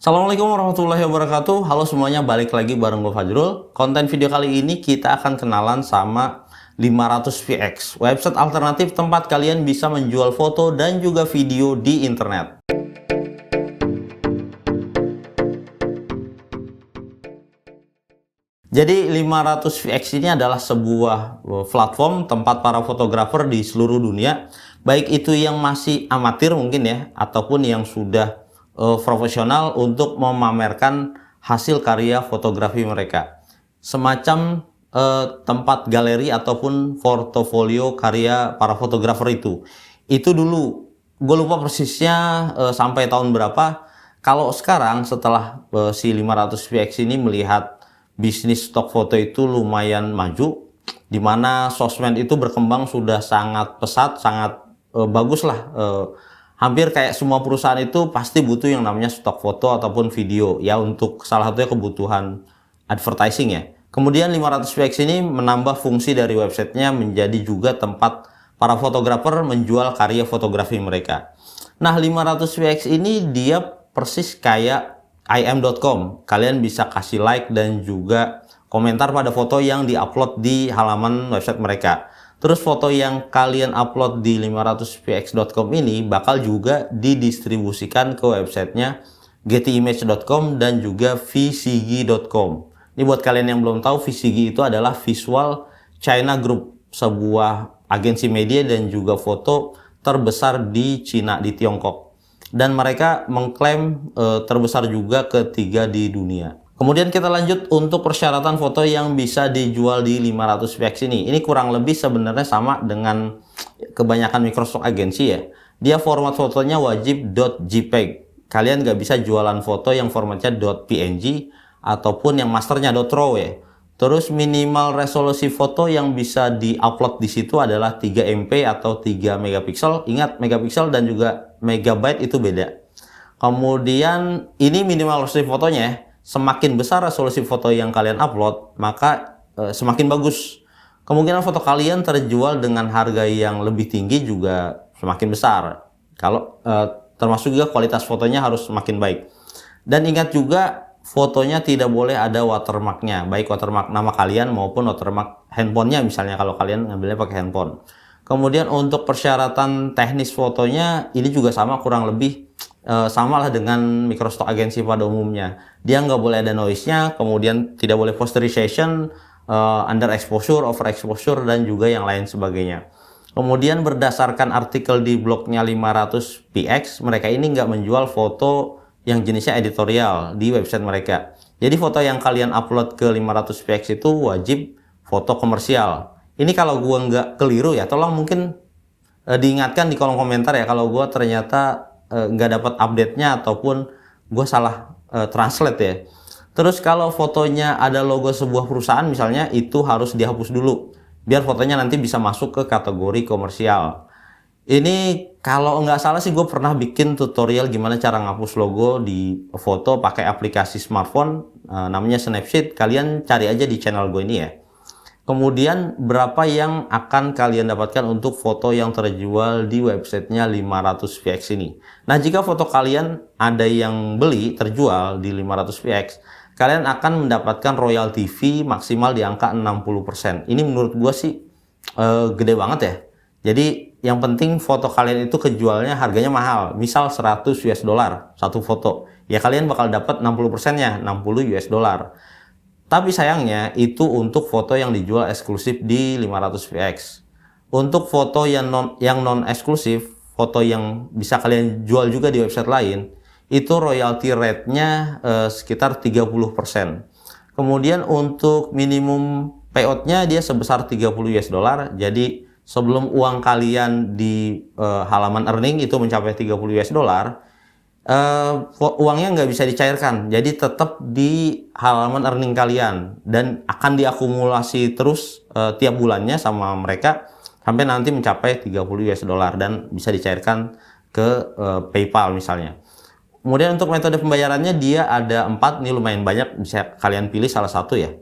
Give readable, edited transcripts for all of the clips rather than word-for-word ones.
Assalamualaikum warahmatullahi wabarakatuh. Halo semuanya, balik lagi bareng gue Fajrul. Konten video kali ini kita akan kenalan sama 500VX, website alternatif tempat kalian bisa menjual foto dan juga video di internet. Jadi 500VX ini adalah sebuah platform tempat para fotografer di seluruh dunia, baik itu yang masih amatir mungkin ya, ataupun yang sudah profesional untuk memamerkan hasil karya fotografi mereka. Semacam tempat galeri ataupun portofolio karya para fotografer itu. Itu dulu, gue lupa persisnya sampai tahun berapa. Kalau sekarang setelah si 500VX ini melihat bisnis stok foto itu lumayan maju, dimana sosmed itu berkembang sudah sangat pesat, sangat bagus lah. Hampir kayak semua perusahaan itu pasti butuh yang namanya stok foto ataupun video ya, untuk salah satunya kebutuhan advertising ya. Kemudian 500VX ini menambah fungsi dari websitenya menjadi juga tempat para fotografer menjual karya fotografi mereka. Nah, 500VX ini dia persis kayak im.com. Kalian bisa kasih like dan juga komentar pada foto yang diupload di halaman website mereka. Terus foto yang kalian upload di 500vx.com ini bakal juga didistribusikan ke websitenya gettyimage.com dan juga vcg.com. Ini buat kalian yang belum tahu, VCG itu adalah Visual China Group, sebuah agensi media dan juga foto terbesar di Cina, di Tiongkok. Dan mereka mengklaim terbesar juga ketiga di dunia. Kemudian kita lanjut untuk persyaratan foto yang bisa dijual di 500VX ini. Ini kurang lebih sebenarnya sama dengan kebanyakan microstock agensi ya. Dia format fotonya wajib .jpeg. Kalian nggak bisa jualan foto yang formatnya .png ataupun yang masternya .raw ya. Terus minimal resolusi foto yang bisa diupload di situ adalah 3 MP atau 3 megapiksel. Ingat, megapiksel dan juga megabyte itu beda. Kemudian ini minimal resolusi fotonya ya. Semakin besar resolusi foto yang kalian upload, maka semakin bagus. Kemungkinan foto kalian terjual dengan harga yang lebih tinggi juga semakin besar. Kalau termasuk juga kualitas fotonya harus semakin baik. Dan ingat juga, fotonya tidak boleh ada watermarknya, baik watermark nama kalian maupun watermark handphonenya misalnya kalau kalian ngambilnya pakai handphone. Kemudian untuk persyaratan teknis fotonya ini juga sama, kurang lebih sama lah dengan microstock agensi pada umumnya. Dia nggak boleh ada noise-nya, kemudian tidak boleh posterization, underexposure, overexposure, dan juga yang lain sebagainya. Kemudian berdasarkan artikel di blognya 500px, mereka ini nggak menjual foto yang jenisnya editorial di website mereka. Jadi foto yang kalian upload ke 500px itu wajib foto komersial. Ini kalau gua nggak keliru ya, tolong mungkin diingatkan di kolom komentar ya kalau gua ternyata nggak dapat update-nya ataupun gue salah translate ya. Terus kalau fotonya ada logo sebuah perusahaan misalnya, itu harus dihapus dulu biar fotonya nanti bisa masuk ke kategori komersial. Ini kalau nggak salah sih gue pernah bikin tutorial gimana cara ngapus logo di foto pakai aplikasi smartphone, namanya Snapseed. Kalian cari aja di channel gue ini ya. Kemudian berapa yang akan kalian dapatkan untuk foto yang terjual di websitenya 500VX ini. Nah, jika foto kalian ada yang beli terjual di 500VX, kalian akan mendapatkan royalty fee maksimal di angka 60%. Ini menurut gua sih gede banget ya. Jadi yang penting foto kalian itu kejualnya harganya mahal. Misal 100 US dollar satu foto. Ya kalian bakal dapat 60%-nya, 60 US dollar. Tapi sayangnya itu untuk foto yang dijual eksklusif di 500VX. Untuk foto yang non eksklusif, foto yang bisa kalian jual juga di website lain, itu royalty rate-nya sekitar 30%. Kemudian untuk minimum payout-nya dia sebesar 30 US dollar. Jadi sebelum uang kalian di halaman earning itu mencapai 30 US dollar, uangnya nggak bisa dicairkan, jadi tetap di halaman earning kalian dan akan diakumulasi terus tiap bulannya sama mereka sampai nanti mencapai 30 US dollar dan bisa dicairkan ke PayPal misalnya. Kemudian untuk metode pembayarannya dia ada 4, ini lumayan banyak, bisa kalian pilih salah satu ya.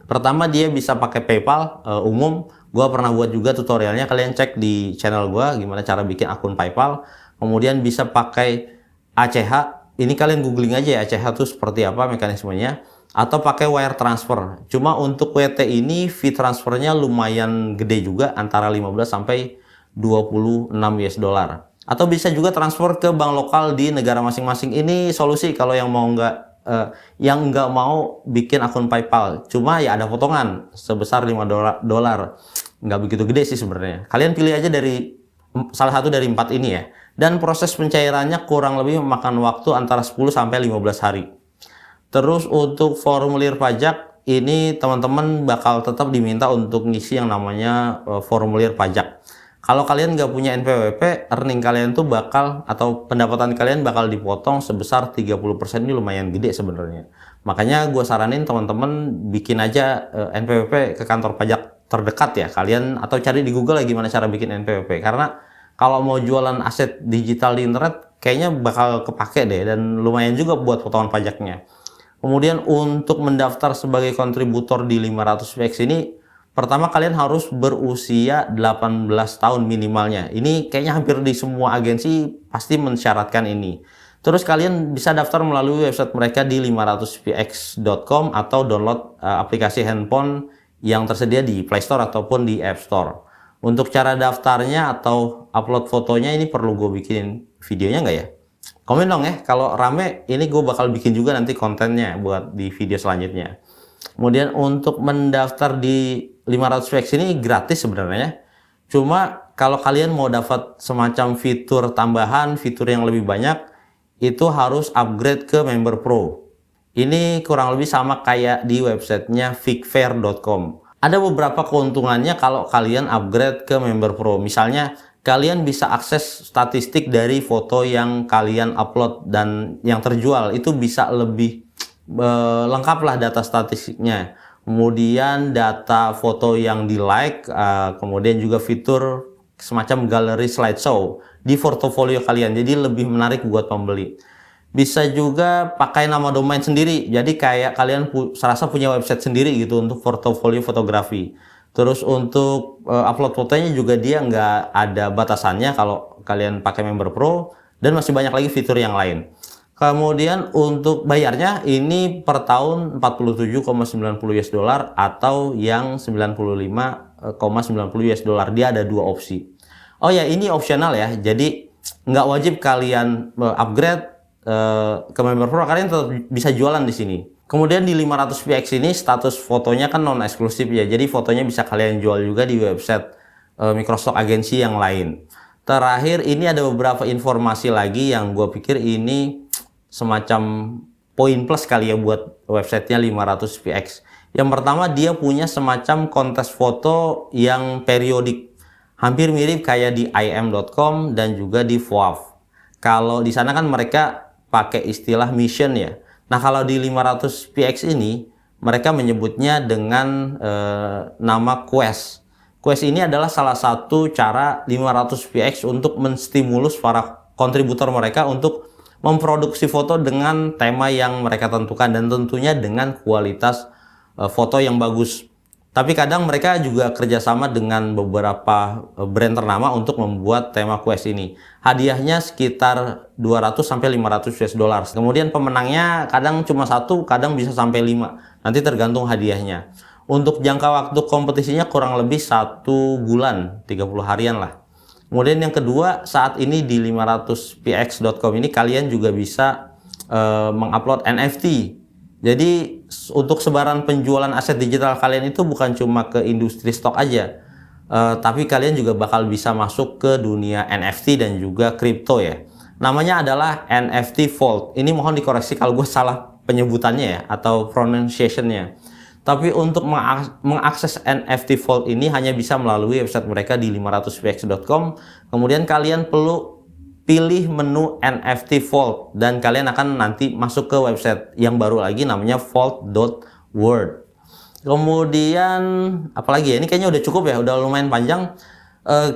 Pertama dia bisa pakai PayPal umum, gua pernah buat juga tutorialnya, kalian cek di channel gua gimana cara bikin akun PayPal. Kemudian bisa pakai ACH, ini kalian googling aja ya ACH itu seperti apa mekanismenya, atau pakai wire transfer. Cuma untuk WT ini fee transfernya lumayan gede juga, antara 15 sampai 26 US dollar. Atau bisa juga transfer ke bank lokal di negara masing-masing. Ini solusi kalau yang mau yang nggak mau bikin akun PayPal. Cuma ya ada potongan sebesar 5 dolar. Nggak begitu gede sih sebenarnya. Kalian pilih aja dari salah satu dari 4 ini ya. Dan proses pencairannya kurang lebih memakan waktu antara 10 sampai 15 hari. Terus untuk formulir pajak ini teman-teman bakal tetap diminta untuk ngisi yang namanya formulir pajak. Kalau kalian nggak punya NPWP, earning kalian tuh bakal, atau pendapatan kalian bakal dipotong sebesar 30%. Ini lumayan gede sebenarnya. Makanya gue saranin teman-teman bikin aja NPWP ke kantor pajak terdekat ya kalian, atau cari di Google lagi gimana cara bikin NPWP. Karena kalau mau jualan aset digital di internet, kayaknya bakal kepake deh, dan lumayan juga buat potongan pajaknya. Kemudian untuk mendaftar sebagai kontributor di 500px ini, pertama kalian harus berusia 18 tahun minimalnya. Ini kayaknya hampir di semua agensi pasti mensyaratkan ini. Terus kalian bisa daftar melalui website mereka di 500px.com atau download aplikasi handphone yang tersedia di Play Store ataupun di App Store. Untuk cara daftarnya atau upload fotonya ini perlu gue bikin videonya nggak ya? Komen dong ya, kalau rame ini gue bakal bikin juga nanti kontennya buat di video selanjutnya. Kemudian untuk mendaftar di 500px ini gratis sebenarnya. Cuma kalau kalian mau dapat semacam fitur tambahan, fitur yang lebih banyak, itu harus upgrade ke Member Pro. Ini kurang lebih sama kayak di websitenya figfair.com. Ada beberapa keuntungannya kalau kalian upgrade ke Member Pro. Misalnya kalian bisa akses statistik dari foto yang kalian upload dan yang terjual, itu bisa lebih lengkap lah data statistiknya. Kemudian data foto yang di like, kemudian juga fitur semacam galeri slideshow di portofolio kalian, jadi lebih menarik buat pembeli. Bisa juga pakai nama domain sendiri, jadi kayak kalian serasa punya website sendiri gitu untuk portofolio fotografi. Terus untuk upload fotonya juga dia nggak ada batasannya kalau kalian pakai Member Pro, dan masih banyak lagi fitur yang lain. Kemudian untuk bayarnya ini per tahun 47,90 US dollar atau yang 95,90 US dollar. Dia ada dua opsi. Oh ya, ini opsional ya. Jadi nggak wajib kalian upgrade ke Member Pro, kalian tetap bisa jualan di sini. Kemudian di 500px ini status fotonya kan non eksklusif ya. Jadi fotonya bisa kalian jual juga di website Microsoft agensi yang lain. Terakhir ini ada beberapa informasi lagi yang gue pikir ini semacam poin plus kali ya buat websitenya 500px. Yang pertama, dia punya semacam kontes foto yang periodik, hampir mirip kayak di im.com dan juga di FOAV. Kalau di sana kan mereka pakai istilah mission ya. Nah kalau di 500px ini mereka menyebutnya dengan nama Quest. Quest ini adalah salah satu cara 500px untuk menstimulus para kontributor mereka untuk memproduksi foto dengan tema yang mereka tentukan, dan tentunya dengan kualitas foto yang bagus. Tapi kadang mereka juga kerjasama dengan beberapa brand ternama untuk membuat tema Quest ini. Hadiahnya sekitar 200 sampai 500 US dollar. Kemudian pemenangnya kadang cuma 1, kadang bisa sampai 5. Nanti tergantung hadiahnya. Untuk jangka waktu kompetisinya kurang lebih 1 bulan, 30 harian lah. Kemudian yang kedua, saat ini di 500px.com ini kalian juga bisa mengupload NFT. Jadi untuk sebaran penjualan aset digital kalian itu bukan cuma ke industri stok aja, tapi kalian juga bakal bisa masuk ke dunia NFT dan juga kripto ya. Namanya adalah NFT Vault. Ini mohon dikoreksi kalau gue salah penyebutannya ya, atau pronunciation-nya. Tapi untuk mengakses NFT Vault ini hanya bisa melalui website mereka di 500px.com. Kemudian kalian perlu pilih menu NFT Vault dan kalian akan nanti masuk ke website yang baru lagi namanya vault.world. Kemudian apalagi ya, ini kayaknya udah cukup ya, udah lumayan panjang.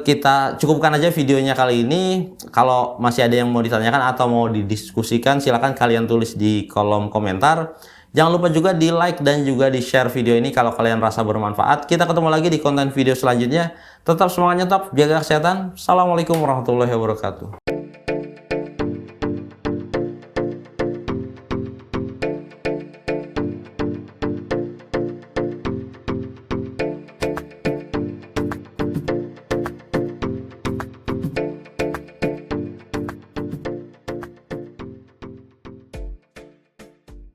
Kita cukupkan aja videonya kali ini. Kalau masih ada yang mau ditanyakan atau mau didiskusikan, silahkan kalian tulis di kolom komentar. Jangan lupa juga di like dan juga di share video ini kalau kalian rasa bermanfaat. Kita ketemu lagi di konten video selanjutnya. Tetap semangat, tetap jaga kesehatan. Assalamualaikum warahmatullahi wabarakatuh.